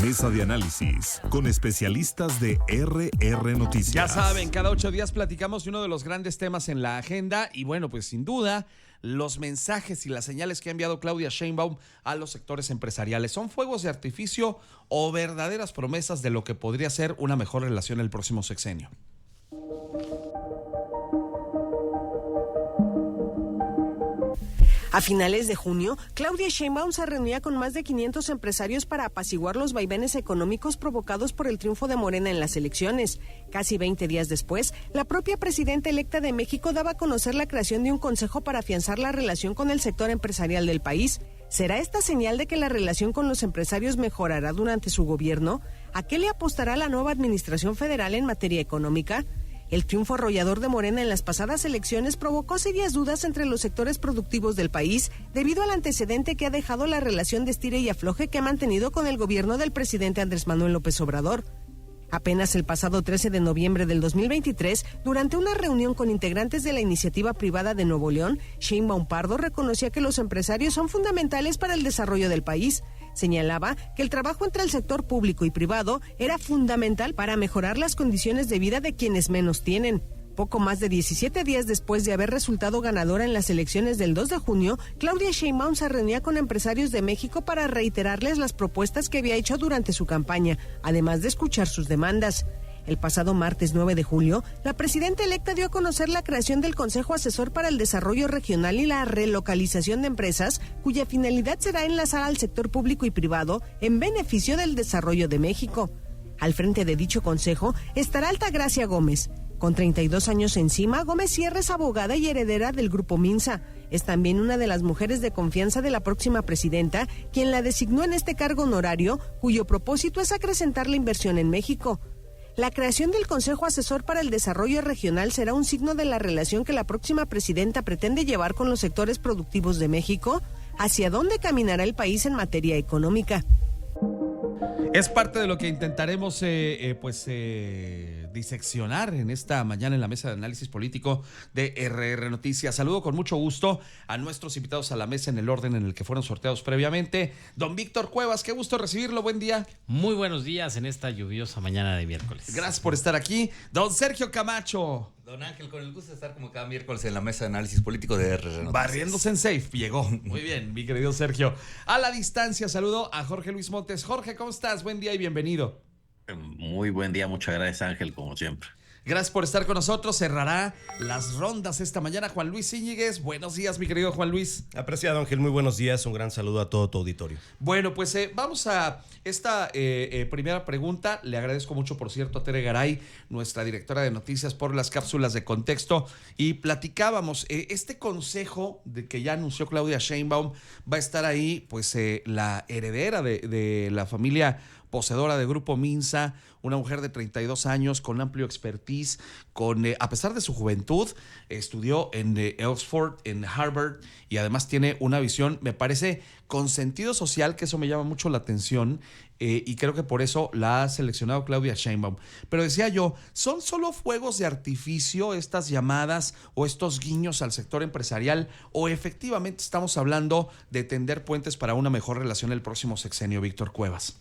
Mesa de análisis con especialistas de RR Noticias. Ya saben, cada 8 días platicamos de uno de los grandes temas en la agenda y bueno, pues sin duda los mensajes y las señales que ha enviado Claudia Sheinbaum a los sectores empresariales son fuegos de artificio o verdaderas promesas de lo que podría ser una mejor relación el próximo sexenio. A finales de junio, Claudia Sheinbaum se reunía con más de 500 empresarios para apaciguar los vaivenes económicos provocados por el triunfo de Morena en las elecciones. Casi 20 días después, la propia presidenta electa de México daba a conocer la creación de un consejo para afianzar la relación con el sector empresarial del país. ¿Será esta señal de que la relación con los empresarios mejorará durante su gobierno? ¿A qué le apostará la nueva administración federal en materia económica? El triunfo arrollador de Morena en las pasadas elecciones provocó serias dudas entre los sectores productivos del país debido al antecedente que ha dejado la relación de estire y afloje que ha mantenido con el gobierno del presidente Andrés Manuel López Obrador. Apenas el pasado 13 de noviembre del 2023, durante una reunión con integrantes de la iniciativa privada de Nuevo León, Sheinbaum Pardo reconocía que los empresarios son fundamentales para el desarrollo del país. Señalaba que el trabajo entre el sector público y privado era fundamental para mejorar las condiciones de vida de quienes menos tienen. Poco más de 17 días después de haber resultado ganadora en las elecciones del 2 de junio, Claudia Sheinbaum se reunía con empresarios de México para reiterarles las propuestas que había hecho durante su campaña, además de escuchar sus demandas. El pasado martes 9 de julio, la presidenta electa dio a conocer la creación del Consejo Asesor para el Desarrollo Regional y la Relocalización de Empresas, cuya finalidad será enlazar al sector público y privado en beneficio del desarrollo de México. Al frente de dicho consejo estará Altagracia Gómez. Con 32 años encima, Gómez Sierra es abogada y heredera del Grupo Minsa. Es también una de las mujeres de confianza de la próxima presidenta, quien la designó en este cargo honorario, cuyo propósito es acrecentar la inversión en México. La creación del Consejo Asesor para el Desarrollo Regional será un signo de la relación que la próxima presidenta pretende llevar con los sectores productivos de México. ¿Hacia dónde caminará el país en materia económica? Es parte de lo que intentaremos diseccionar en esta mañana en la mesa de análisis político de RR Noticias. Saludo con mucho gusto a nuestros invitados a la mesa en el orden en el que fueron sorteados previamente. Don Víctor Cuevas, qué gusto recibirlo, buen día. Muy buenos días en esta lluviosa mañana de miércoles. Gracias por estar aquí. Don Sergio Camacho. Don Ángel, con el gusto de estar como cada miércoles en la mesa de análisis político de RR Noticias. Barriéndose en safe, llegó. Muy bien, mi querido Sergio. A la distancia saludo a Jorge Luis Montes. Jorge, ¿cómo estás? Buen día y bienvenido. Muy buen día, muchas gracias Ángel, como siempre. Gracias por estar con nosotros. Cerrará las rondas esta mañana Juan Luis Íñiguez. Buenos días, mi querido Juan Luis. Apreciado Ángel, muy buenos días. Un gran saludo a todo tu auditorio. Bueno, pues vamos a esta primera pregunta. Le agradezco mucho, por cierto, a Tere Garay, nuestra directora de noticias, por las cápsulas de contexto. Y platicábamos, este consejo de que ya anunció Claudia Sheinbaum, va a estar ahí, pues la heredera de la familia poseedora de Grupo Minsa, una mujer de 32 años con amplio expertise, a pesar de su juventud, estudió en Oxford, en Harvard, y además tiene una visión, me parece, con sentido social, que eso me llama mucho la atención, y creo que por eso la ha seleccionado Claudia Sheinbaum. Pero decía yo, ¿son solo fuegos de artificio estas llamadas o estos guiños al sector empresarial, o efectivamente estamos hablando de tender puentes para una mejor relación el próximo sexenio, Víctor Cuevas?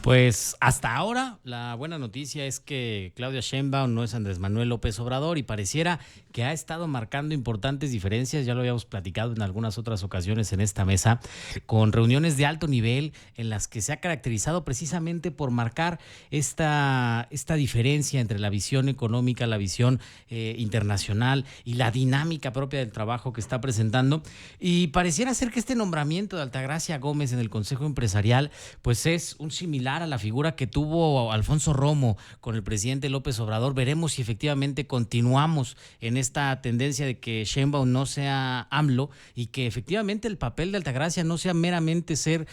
Pues hasta ahora la buena noticia es que Claudia Sheinbaum no es Andrés Manuel López Obrador y pareciera que ha estado marcando importantes diferencias, ya lo habíamos platicado en algunas otras ocasiones en esta mesa, con reuniones de alto nivel en las que se ha caracterizado precisamente por marcar esta diferencia entre la visión económica, la visión internacional y la dinámica propia del trabajo que está presentando. Y pareciera ser que este nombramiento de Altagracia Gómez en el Consejo Empresarial pues es un similar a la figura que tuvo Alfonso Romo con el presidente López Obrador. Veremos si efectivamente continuamos en esta tendencia de que Sheinbaum no sea AMLO y que efectivamente el papel de Altagracia no sea meramente ser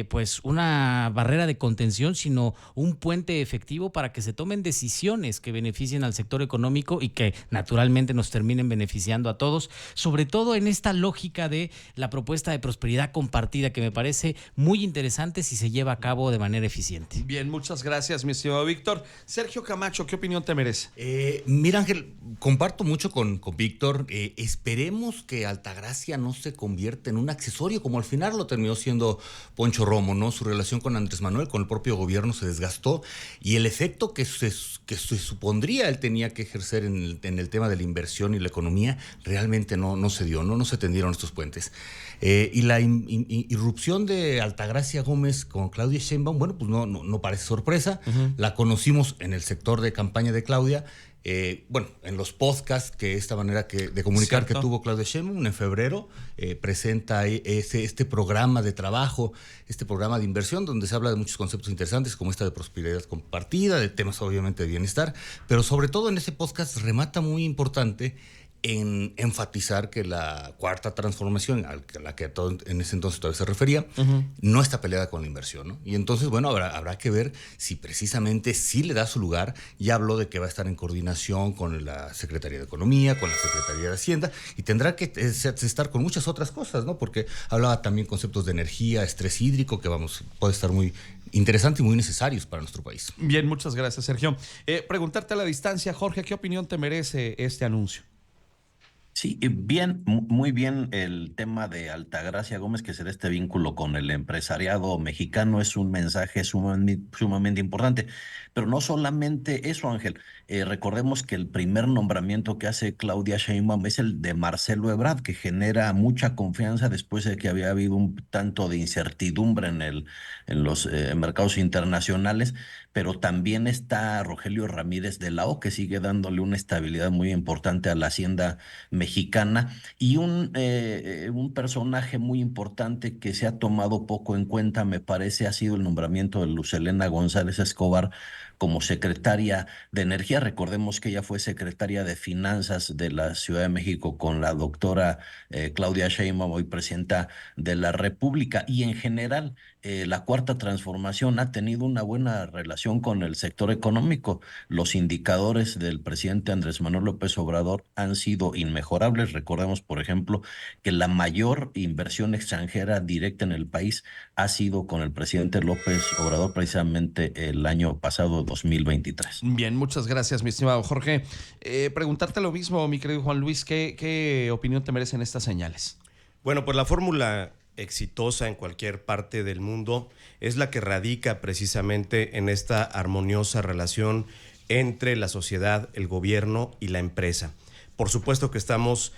pues una barrera de contención, sino un puente efectivo para que se tomen decisiones que beneficien al sector económico y que naturalmente nos terminen beneficiando a todos, sobre todo en esta lógica de la propuesta de prosperidad compartida, que me parece muy interesante si se lleva a cabo de manera manera eficiente. Bien, muchas gracias, mi estimado Víctor. Sergio Camacho, ¿qué opinión te merece? Mira, Ángel, comparto mucho con Víctor. Esperemos que Altagracia no se convierta en un accesorio, como al final lo terminó siendo Poncho Romo, ¿no? Su relación con Andrés Manuel, con el propio gobierno, se desgastó y el efecto que se supondría él tenía que ejercer en el tema de la inversión y la economía realmente no se dio, no se tendieron estos puentes. Y la irrupción de Altagracia Gómez con Claudia Sheinbaum, bueno, pues no parece sorpresa. La conocimos en el sector de campaña de Claudia. Bueno, en los podcasts, que esta manera de comunicar Cierto. que tuvo Claudia Sheinbaum en febrero, presenta este programa de trabajo, este programa de inversión, donde se habla de muchos conceptos interesantes, como esta de prosperidad compartida, de temas obviamente de bienestar, pero sobre todo en ese podcast remata muy importante en enfatizar que la cuarta transformación, a la que en ese entonces todavía se refería, no está peleada con la inversión, ¿no? Y entonces, bueno, habrá que ver si precisamente sí le da su lugar. Ya habló de que va a estar en coordinación con la Secretaría de Economía, con la Secretaría de Hacienda, y tendrá que estar con muchas otras cosas, ¿no? Porque hablaba también conceptos de energía, estrés hídrico, que puede estar muy interesante y muy necesarios para nuestro país. Bien, muchas gracias, Sergio. Preguntarte a la distancia, Jorge, ¿qué opinión te merece este anuncio? Sí, bien, muy bien el tema de Altagracia Gómez, que será este vínculo con el empresariado mexicano, es un mensaje sumamente importante. Pero no solamente eso, Ángel. Recordemos que el primer nombramiento que hace Claudia Sheinbaum es el de Marcelo Ebrard, que genera mucha confianza después de que había habido un tanto de incertidumbre en los mercados internacionales. Pero también está Rogelio Ramírez de la O, que sigue dándole una estabilidad muy importante a la hacienda mexicana, y un personaje muy importante que se ha tomado poco en cuenta, me parece, ha sido el nombramiento de Luz Helena González Escobar como secretaria de Energía. Recordemos que ella fue secretaria de Finanzas de la Ciudad de México con la doctora Claudia Sheinbaum, hoy presidenta de la República, y en general la Cuarta Transformación ha tenido una buena relación con el sector económico. Los indicadores del presidente Andrés Manuel López Obrador han sido inmejorables. Recordemos, por ejemplo, que la mayor inversión extranjera directa en el país ha sido con el presidente López Obrador precisamente el año pasado, 2023. Bien, muchas gracias, mi estimado Jorge. Preguntarte lo mismo, mi querido Juan Luis, ¿qué opinión te merecen estas señales? Bueno, pues la fórmula exitosa en cualquier parte del mundo es la que radica precisamente en esta armoniosa relación entre la sociedad, el gobierno y la empresa. Por supuesto que estamos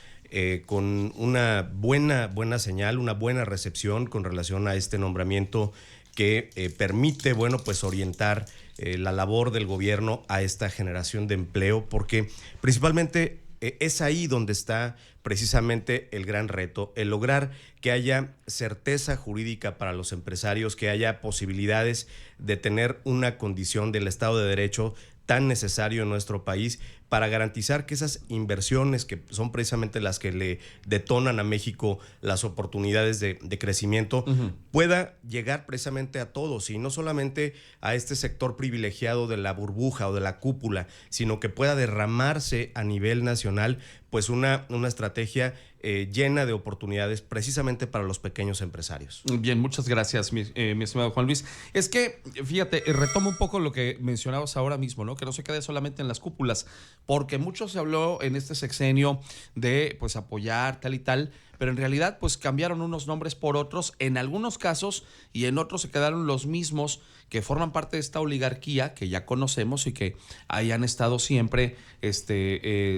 con una buena señal, una buena recepción con relación a este nombramiento que permite, bueno, pues orientar la labor del gobierno a esta generación de empleo, porque principalmente es ahí donde está precisamente el gran reto, el lograr que haya certeza jurídica para los empresarios, que haya posibilidades de tener una condición del Estado de Derecho tan necesario en nuestro país para garantizar que esas inversiones, que son precisamente las que le detonan a México las oportunidades de crecimiento, pueda llegar precisamente a todos, y no solamente a este sector privilegiado de la burbuja o de la cúpula, sino que pueda derramarse a nivel nacional pues una estrategia llena de oportunidades precisamente para los pequeños empresarios. Bien, muchas gracias, mi estimado Juan Luis. Es que, fíjate, retomo un poco lo que mencionabas ahora mismo, ¿no? Que no se quede solamente en las cúpulas, porque mucho se habló en este sexenio de pues apoyar tal y tal, pero en realidad pues cambiaron unos nombres por otros en algunos casos, y en otros se quedaron los mismos que forman parte de esta oligarquía que ya conocemos y que ahí han estado siempre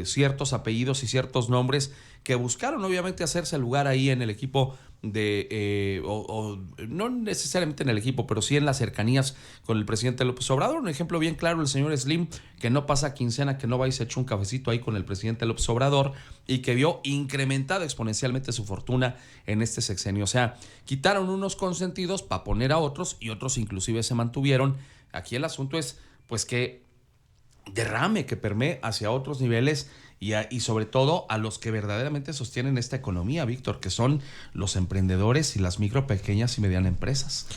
ciertos apellidos y ciertos nombres que buscaron obviamente hacerse lugar ahí en el equipo de, no necesariamente en el equipo, pero sí en las cercanías con el presidente López Obrador. Un ejemplo bien claro, el señor Slim, que no pasa quincena que no va y se echa un cafecito ahí con el presidente López Obrador, y que vio incrementada exponencialmente su fortuna en este sexenio. O sea, quitaron unos consentidos para poner a otros, y otros inclusive se mantuvieron. Aquí el asunto es pues que derrame, que permee hacia otros niveles, y sobre todo a los que verdaderamente sostienen esta economía, Víctor, que son los emprendedores y las micro, pequeñas y medianas empresas.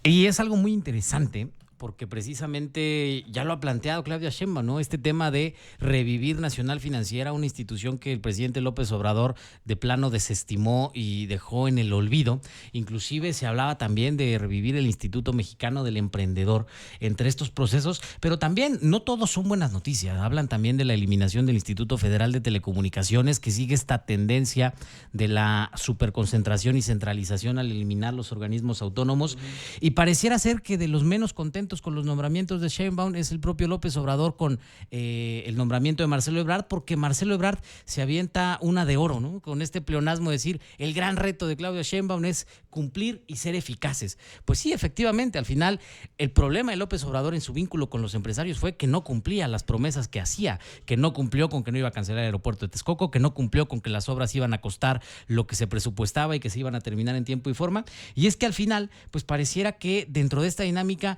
Y es algo muy interesante porque precisamente ya lo ha planteado Claudia Sheinbaum, ¿no? Este tema de revivir Nacional Financiera, una institución que el presidente López Obrador de plano desestimó y dejó en el olvido. Inclusive se hablaba también de revivir el Instituto Mexicano del Emprendedor entre estos procesos, pero también no todos son buenas noticias. Hablan también de la eliminación del Instituto Federal de Telecomunicaciones, que sigue esta tendencia de la superconcentración y centralización al eliminar los organismos autónomos. Y pareciera ser que de los menos contentos con los nombramientos de Sheinbaum es el propio López Obrador con el nombramiento de Marcelo Ebrard, porque Marcelo Ebrard se avienta una de oro, ¿no? Con este pleonasmo de decir, el gran reto de Claudia Sheinbaum es cumplir y ser eficaces. Pues sí, efectivamente, al final el problema de López Obrador en su vínculo con los empresarios fue que no cumplía las promesas que hacía, que no cumplió con que no iba a cancelar el aeropuerto de Texcoco, que no cumplió con que las obras iban a costar lo que se presupuestaba y que se iban a terminar en tiempo y forma. Y es que al final, pues pareciera que dentro de esta dinámica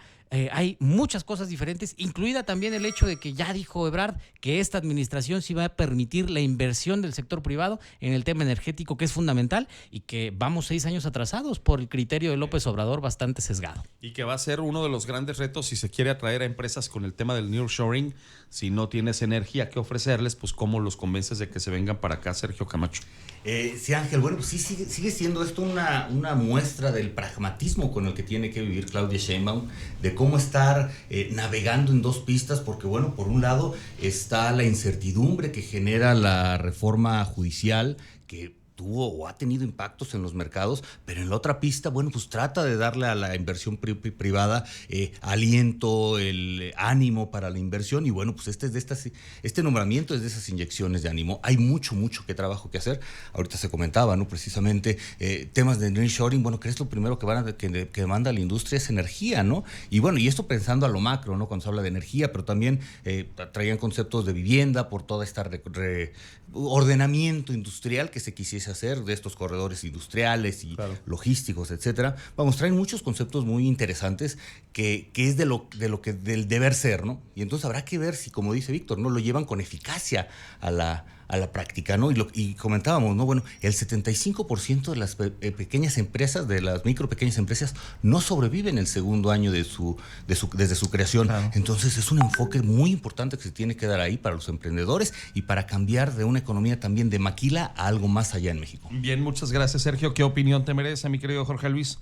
hay muchas cosas diferentes, incluida también el hecho de que ya dijo Ebrard que esta administración sí va a permitir la inversión del sector privado en el tema energético, que es fundamental, y que vamos 6 años atrasados por el criterio de López Obrador bastante sesgado. Y que va a ser uno de los grandes retos si se quiere atraer a empresas con el tema del nearshoring. Si no tienes energía que ofrecerles, pues cómo los convences de que se vengan para acá, Sergio Camacho. Sí, Ángel, bueno, pues sí, sigue siendo esto una muestra del pragmatismo con el que tiene que vivir Claudia Sheinbaum, de cómo estar navegando en dos pistas, porque bueno, por un lado está la incertidumbre que genera la reforma judicial, que tuvo o ha tenido impactos en los mercados, pero en la otra pista, bueno, pues trata de darle a la inversión privada aliento, el ánimo para la inversión, y bueno, pues este nombramiento es de esas inyecciones de ánimo. Hay mucho trabajo que hacer. Ahorita se comentaba, ¿no? Precisamente temas de nearshoring, bueno, que es lo primero que demanda la industria es energía, ¿no? Y bueno, y esto pensando a lo macro, ¿no? Cuando se habla de energía, pero también traían conceptos de vivienda por toda esta ordenamiento industrial que se quisiese hacer de estos corredores industriales y logísticos, etcétera. Vamos, traen muchos conceptos muy interesantes que es del deber ser, ¿no? Y entonces habrá que ver si, como dice Víctor, ¿no? Lo llevan con eficacia a la práctica, ¿no? Y comentábamos, ¿no? Bueno, el 75% de las pequeñas empresas, de las micro pequeñas empresas, no sobreviven el segundo año desde su creación. Claro. Entonces es un enfoque muy importante que se tiene que dar ahí para los emprendedores y para cambiar de una economía también de maquila a algo más allá en México. Bien, muchas gracias, Sergio. ¿Qué opinión te merece, mi querido Jorge Luis?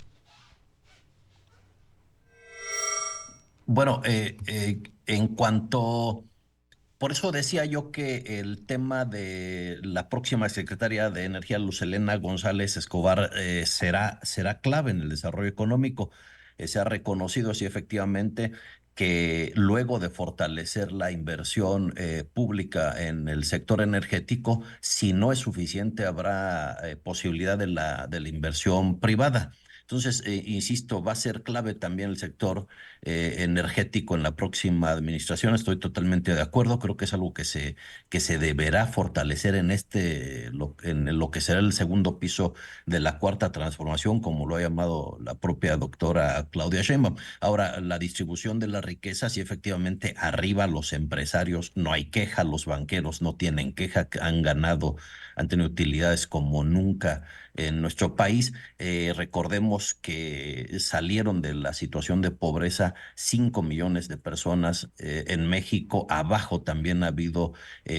Bueno, en cuanto... Por eso decía yo que el tema de la próxima secretaria de Energía, Luz Helena González Escobar, será clave en el desarrollo económico. Se ha reconocido, sí, efectivamente, que luego de fortalecer la inversión pública en el sector energético, si no es suficiente, habrá posibilidad de la inversión privada. Entonces, insisto, va a ser clave también el sector energético en la próxima administración. Estoy totalmente de acuerdo. Creo que es algo que se deberá fortalecer en lo que será el segundo piso de la cuarta transformación, como lo ha llamado la propia doctora Claudia Sheinbaum. Ahora, la distribución de la riqueza, sí, efectivamente, arriba los empresarios, no hay queja, los banqueros no tienen queja, han tenido utilidades como nunca en nuestro país. Recordemos que salieron de la situación de pobreza 5 millones de personas en México. Abajo también ha habido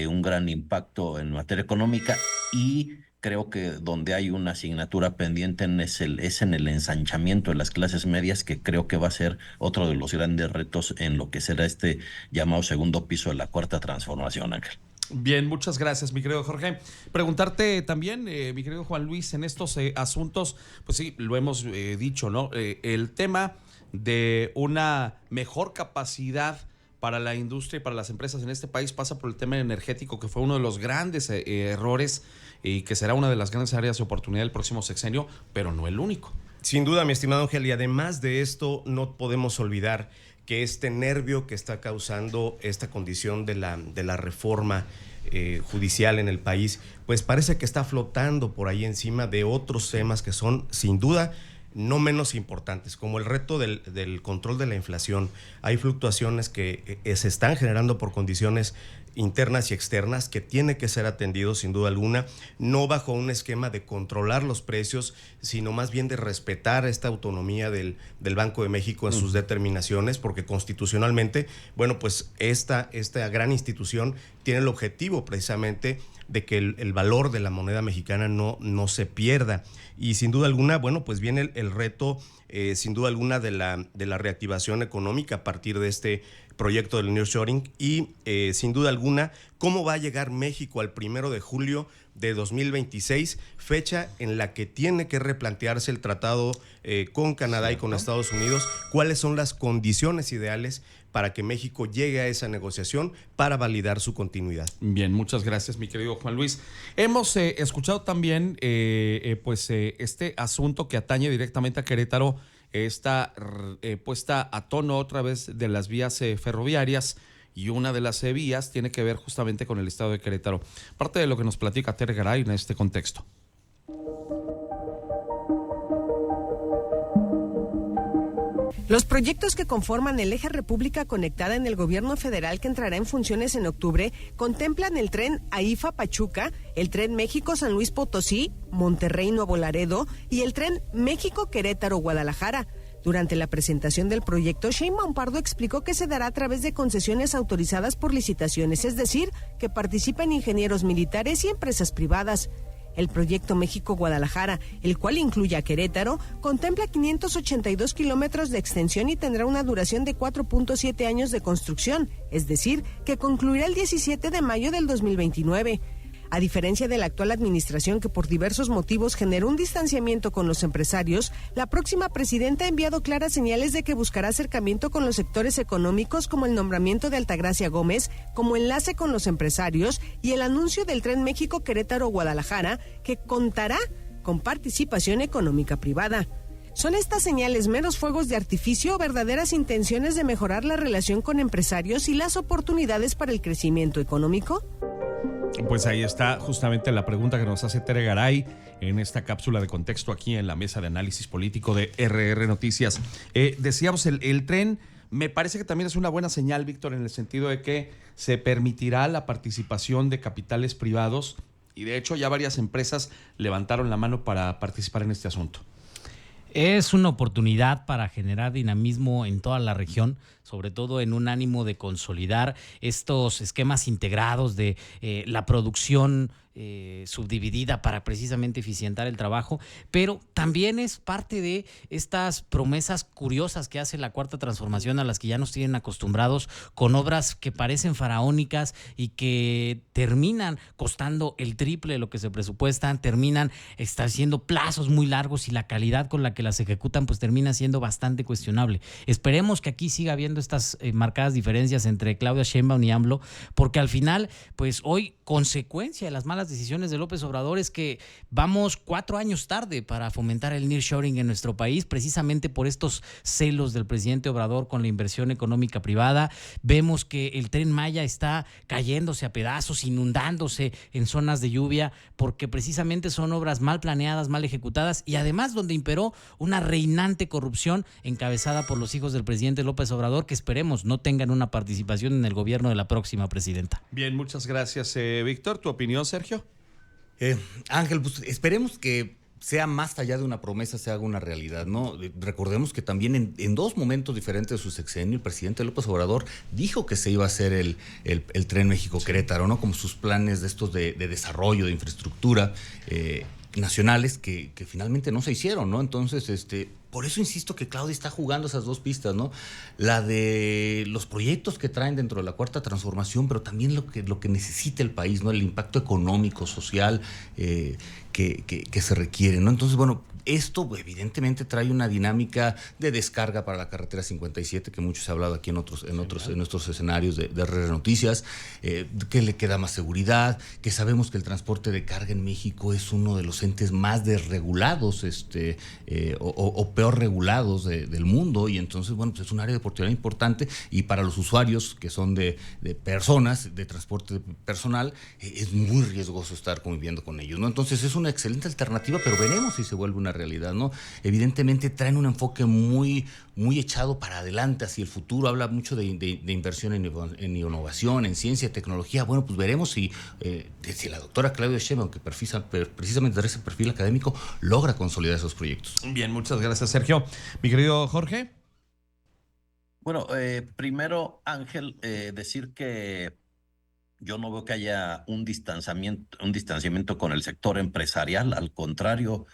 un gran impacto en materia económica, y creo que donde hay una asignatura pendiente es en el ensanchamiento de las clases medias, que creo que va a ser otro de los grandes retos en lo que será este llamado segundo piso de la cuarta transformación, Ángel. Bien, muchas gracias, mi querido Jorge. Preguntarte también, mi querido Juan Luis, en estos asuntos, pues sí, lo hemos dicho, ¿no? El tema de una mejor capacidad para la industria y para las empresas en este país pasa por el tema energético, que fue uno de los grandes errores y que será una de las grandes áreas de oportunidad del próximo sexenio, pero no el único. Sin duda, mi estimado Ángel, y además de esto, no podemos olvidar que este nervio que está causando esta condición de la reforma judicial en el país, pues parece que está flotando por ahí encima de otros temas que son, sin duda, no menos importantes, como el reto del control de la inflación. Hay fluctuaciones que se están generando por condiciones internas y externas que tiene que ser atendido sin duda alguna, no bajo un esquema de controlar los precios, sino más bien de respetar esta autonomía del Banco de México en sus determinaciones, porque constitucionalmente, bueno, pues esta gran institución tiene el objetivo precisamente de que el valor de la moneda mexicana no se pierda. Y sin duda alguna, bueno, pues viene el reto, sin duda alguna, de la reactivación económica a partir de este proyecto del nearshoring y sin duda alguna, cómo va a llegar México al 1 de julio de 2026, fecha en la que tiene que replantearse el tratado con Canadá y con Estados Unidos, cuáles son las condiciones ideales para que México llegue a esa negociación para validar su continuidad. Bien, muchas gracias, mi querido Juan Luis. Hemos escuchado también este asunto que atañe directamente a Querétaro, está puesta a tono otra vez de las vías ferroviarias, y una de las vías tiene que ver justamente con el estado de Querétaro. Parte de lo que nos platica Tere Garay en este contexto. Los proyectos que conforman el eje República Conectada en el gobierno federal, que entrará en funciones en octubre, contemplan el tren AIFA-Pachuca, el tren México-San Luis Potosí, Monterrey-Nuevo Laredo y el tren México-Querétaro-Guadalajara. Durante la presentación del proyecto, Sheinbaum Pardo explicó que se dará a través de concesiones autorizadas por licitaciones, es decir, que participan ingenieros militares y empresas privadas. El proyecto México-Guadalajara, el cual incluye a Querétaro, contempla 582 kilómetros de extensión y tendrá una duración de 4.7 años de construcción, es decir, que concluirá el 17 de mayo del 2029. A diferencia de la actual administración, que por diversos motivos generó un distanciamiento con los empresarios, la próxima presidenta ha enviado claras señales de que buscará acercamiento con los sectores económicos, como el nombramiento de Altagracia Gómez como enlace con los empresarios y el anuncio del tren México-Querétaro-Guadalajara, que contará con participación económica privada. ¿Son estas señales meros fuegos de artificio o verdaderas intenciones de mejorar la relación con empresarios y las oportunidades para el crecimiento económico? Pues ahí está justamente la pregunta que nos hace Tere Garay en esta cápsula de contexto aquí en la mesa de análisis político de RR Noticias. Decíamos, el tren me parece que también es una buena señal, Víctor, en el sentido de que se permitirá la participación de capitales privados y de hecho ya varias empresas levantaron la mano para participar en este asunto. Es una oportunidad para generar dinamismo en toda la región, sobre todo en un ánimo de consolidar estos esquemas integrados de la producción subdividida para precisamente eficientar el trabajo, pero también es parte de estas promesas curiosas que hace la Cuarta Transformación, a las que ya nos tienen acostumbrados, con obras que parecen faraónicas y que terminan costando el triple de lo que se presupuestan, terminan estableciendo plazos muy largos y la calidad con la que las ejecutan pues termina siendo bastante cuestionable. Esperemos que aquí siga habiendo estas marcadas diferencias entre Claudia Sheinbaum y AMLO, porque al final pues hoy, consecuencia de las malas decisiones de López Obrador, es que vamos 4 años tarde para fomentar el nearshoring en nuestro país, precisamente por estos celos del presidente Obrador con la inversión económica privada. Vemos que el Tren Maya está cayéndose a pedazos, inundándose en zonas de lluvia, porque precisamente son obras mal planeadas, mal ejecutadas y además donde imperó una reinante corrupción encabezada por los hijos del presidente López Obrador, que esperemos no tengan una participación en el gobierno de la próxima presidenta. Bien, muchas gracias, Víctor. ¿Tu opinión, Sergio? Ángel, pues esperemos que sea más allá de una promesa, se haga una realidad, ¿no? Recordemos que también en 2 momentos diferentes de su sexenio, el presidente López Obrador dijo que se iba a hacer el tren México-Querétaro, ¿no? Como sus planes de estos de desarrollo, de infraestructura nacionales que finalmente no se hicieron, ¿no? Entonces, por eso insisto que Claudia está jugando esas 2 pistas, ¿no? La de los proyectos que traen dentro de la Cuarta Transformación, pero también lo que necesita el país, ¿no? El impacto económico, social que se requiere, ¿no? Entonces, bueno, esto evidentemente trae una dinámica de descarga para la carretera 57, que mucho se ha hablado aquí en nuestros escenarios de RR Noticias, que le queda más seguridad, que sabemos que el transporte de carga en México es uno de los entes más desregulados o peor regulados del mundo, y entonces, bueno, pues es un área de oportunidad importante, y para los usuarios que son de personas, de transporte personal, es muy riesgoso estar conviviendo con ellos, ¿no? Entonces es una excelente alternativa, pero veremos si se vuelve una realidad, ¿no? Evidentemente traen un enfoque muy echado para adelante, hacia el futuro. Habla mucho de inversión en innovación, en ciencia y tecnología. Bueno, pues veremos si la doctora Claudia Sheinbaum, que precisamente de ese perfil académico, logra consolidar esos proyectos. Bien, muchas gracias, Sergio. Mi querido Jorge. Bueno, primero, Ángel, decir que yo no veo que haya un distanciamiento con el sector empresarial. Al contrario,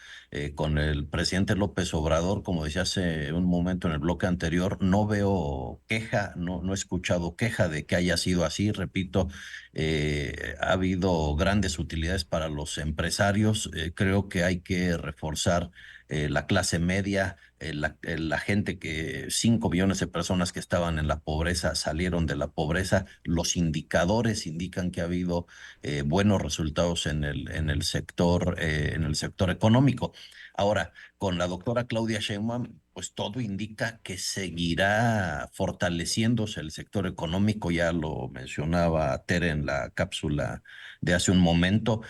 con el presidente López Obrador, como decía hace un momento en el bloque anterior, no veo queja, no he escuchado queja de que haya sido así. Repito, ha habido grandes utilidades para los empresarios. Creo que hay que reforzar la clase media, la gente 5 millones de personas que estaban en la pobreza salieron de la pobreza. Los indicadores indican que ha habido buenos resultados en el sector económico. Ahora, con la doctora Claudia Sheinbaum, pues todo indica que seguirá fortaleciéndose el sector económico. Ya lo mencionaba Tere en la cápsula de hace un momento.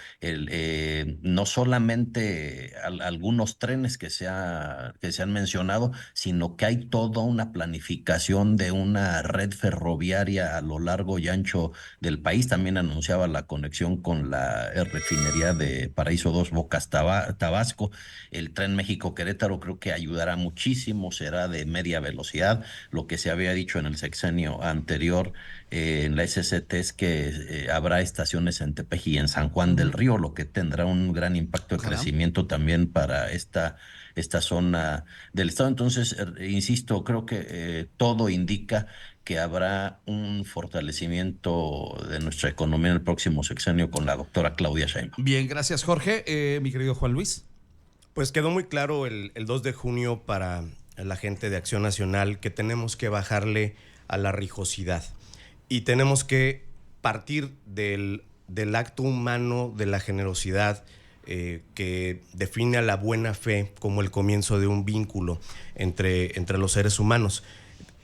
No solamente algunos trenes que se han mencionado, sino que hay toda una planificación de una red ferroviaria a lo largo y ancho del país. También anunciaba la conexión con la refinería de Paraíso 2 Bocas, Tabasco. El tren México-Querétaro creo que ayudará muchísimo, será de media velocidad. Lo que se había dicho en el sexenio anterior en la SCT es que habrá estaciones en Tepeji y en San Juan del Río, lo que tendrá un gran impacto de crecimiento también para esta zona del estado. Entonces, insisto, creo que todo indica que habrá un fortalecimiento de nuestra economía en el próximo sexenio con la doctora Claudia Sheinbaum. Bien, gracias, Jorge. Mi querido Juan Luis. Pues quedó muy claro el 2 de junio para la gente de Acción Nacional que tenemos que bajarle a la rijosidad y tenemos que partir del acto humano, de la generosidad que define a la buena fe como el comienzo de un vínculo entre los seres humanos.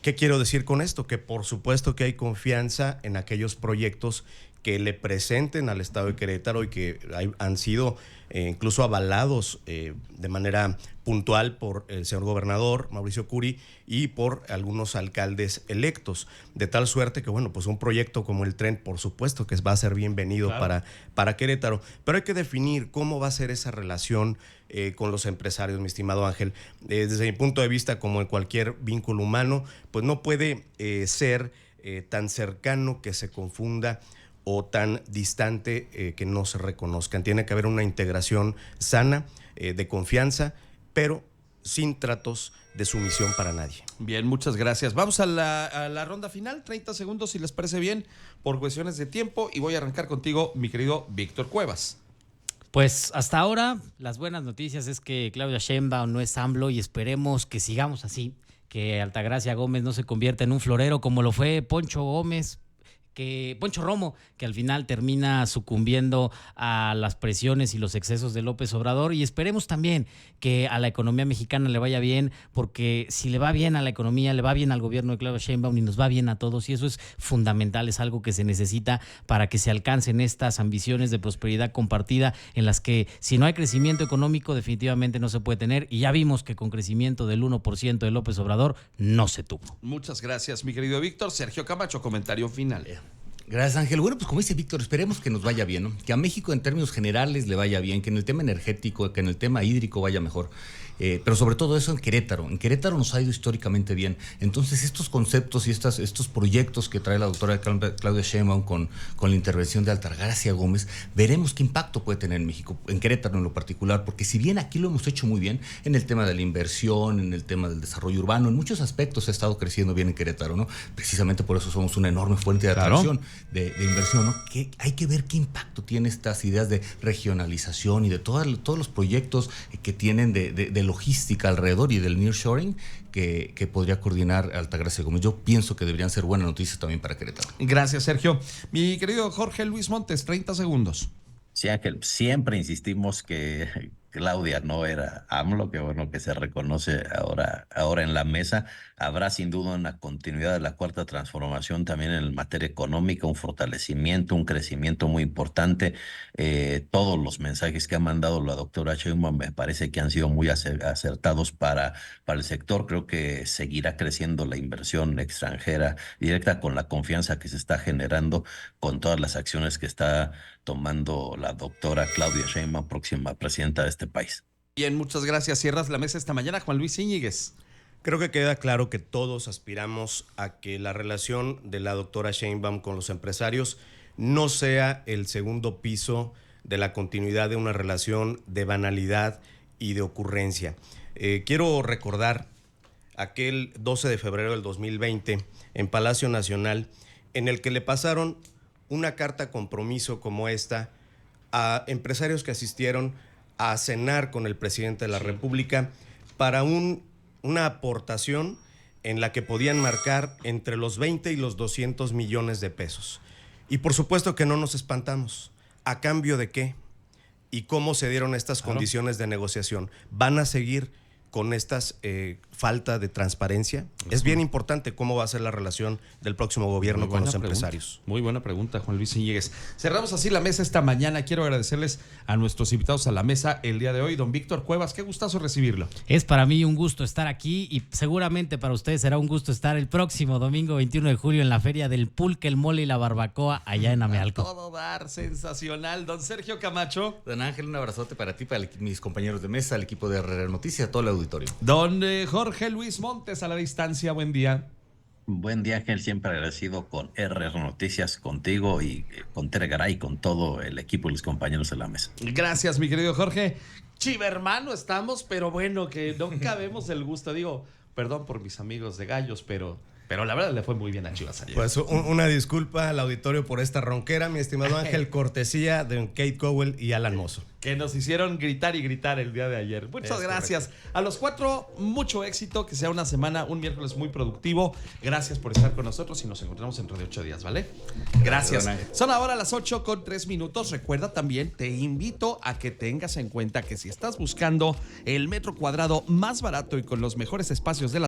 ¿Qué quiero decir con esto? Que por supuesto que hay confianza en aquellos proyectos que le presenten al Estado de Querétaro y que han sido incluso avalados de manera puntual por el señor gobernador Mauricio Curi y por algunos alcaldes electos, de tal suerte que, bueno, pues un proyecto como el tren, por supuesto que va a ser bienvenido, claro, para Querétaro, pero hay que definir cómo va a ser esa relación con los empresarios, mi estimado Ángel. Desde mi punto de vista, como en cualquier vínculo humano, pues no puede ser tan cercano que se confunda o tan distante que no se reconozcan. Tiene que haber una integración sana, de confianza, pero sin tratos de sumisión para nadie. Bien, muchas gracias. Vamos a la ronda final, 30 segundos si les parece bien, por cuestiones de tiempo, y voy a arrancar contigo, mi querido Víctor Cuevas. Pues hasta ahora las buenas noticias es que Claudia Sheinbaum no es AMLO y esperemos que sigamos así, que Altagracia Gómez no se convierta en un florero como lo fue Poncho Romo, que al final termina sucumbiendo a las presiones y los excesos de López Obrador, y esperemos también que a la economía mexicana le vaya bien, porque si le va bien a la economía, le va bien al gobierno de Claudia Sheinbaum y nos va bien a todos, y eso es fundamental, es algo que se necesita para que se alcancen estas ambiciones de prosperidad compartida en las que si no hay crecimiento económico definitivamente no se puede tener, y ya vimos que con crecimiento del 1% de López Obrador no se tuvo. Muchas gracias, mi querido Víctor. Sergio Camacho, comentario final. Gracias, Ángel. Bueno, pues como dice Víctor, esperemos que nos vaya bien, ¿no? Que a México en términos generales le vaya bien, que en el tema energético, que en el tema hídrico vaya mejor. Pero sobre todo eso en Querétaro. En Querétaro nos ha ido históricamente bien. Entonces estos conceptos y estos proyectos que trae la doctora Claudia Sheinbaum con la intervención de Altagracia Gómez, veremos qué impacto puede tener en México, en Querétaro en lo particular, porque si bien aquí lo hemos hecho muy bien en el tema de la inversión, en el tema del desarrollo urbano, en muchos aspectos ha estado creciendo bien en Querétaro, ¿no? Precisamente por eso somos una enorme fuente de atracción, de inversión, ¿no? Que hay que ver qué impacto tiene estas ideas de regionalización y de todos los proyectos que tienen de logística alrededor y del nearshoring que podría coordinar Altagracia Gómez. Yo pienso que deberían ser buenas noticias también para Querétaro. Gracias, Sergio. Mi querido Jorge Luis Montes, 30 segundos. Sí, Ángel, siempre insistimos que Claudia no era AMLO, qué bueno que se reconoce ahora en la mesa. Habrá sin duda una continuidad de la cuarta transformación también en materia económica, un fortalecimiento, un crecimiento muy importante. Todos los mensajes que ha mandado la doctora Sheinbaum me parece que han sido muy acertados para el sector. Creo que seguirá creciendo la inversión extranjera directa con la confianza que se está generando con todas las acciones que está tomando la doctora Claudia Sheinbaum, próxima presidenta de este país. Bien, muchas gracias. Cierras la mesa esta mañana, Juan Luis Íñiguez. Creo que queda claro que todos aspiramos a que la relación de la doctora Sheinbaum con los empresarios no sea el segundo piso de la continuidad de una relación de banalidad y de ocurrencia. Quiero recordar aquel 12 de febrero del 2020 en Palacio Nacional, en el que le pasaron una carta compromiso como esta a empresarios que asistieron a cenar con el presidente de la República para una aportación en la que podían marcar entre los 20 y los 200 millones de pesos. Y por supuesto que no nos espantamos. ¿A cambio de qué? ¿Y cómo se dieron estas condiciones de negociación? ¿Van a seguir con estas falta de transparencia? Es bien importante cómo va a ser la relación del próximo gobierno con los empresarios. Muy buena pregunta, Juan Luis Íñiguez. Cerramos así la mesa esta mañana. Quiero agradecerles a nuestros invitados a la mesa el día de hoy. Don Víctor Cuevas, qué gustazo recibirlo. Es para mí un gusto estar aquí y seguramente para ustedes será un gusto estar el próximo domingo 21 de julio en la Feria del Pulque, el Mole y la Barbacoa allá en Amealco. Todo dar, sensacional. Don Sergio Camacho. Don Ángel, un abrazote para ti, para mis compañeros de mesa, el equipo de RR Noticias, todo el auditorio. Don Jorge Luis Montes a la distancia, buen día. Buen día, Ángel, siempre agradecido con RR Noticias, contigo y con Tere Garay, con todo el equipo y los compañeros de la mesa. Gracias, mi querido Jorge. Chivermano estamos, pero bueno, que no cabemos el gusto. Digo, perdón por mis amigos de Gallos, pero la verdad le fue muy bien a Chivas ayer. Pues una disculpa al auditorio por esta ronquera, mi estimado Ángel, cortesía de Kate Cowell y Alan Mozo. Que nos hicieron gritar y gritar el día de ayer. Muchas gracias. Correcto. A los cuatro, mucho éxito, que sea una semana, un miércoles muy productivo. Gracias por estar con nosotros y nos encontramos dentro de 8 días, ¿vale? Gracias. Son ahora las 8:03. Recuerda también, te invito a que tengas en cuenta que si estás buscando el metro cuadrado más barato y con los mejores espacios de la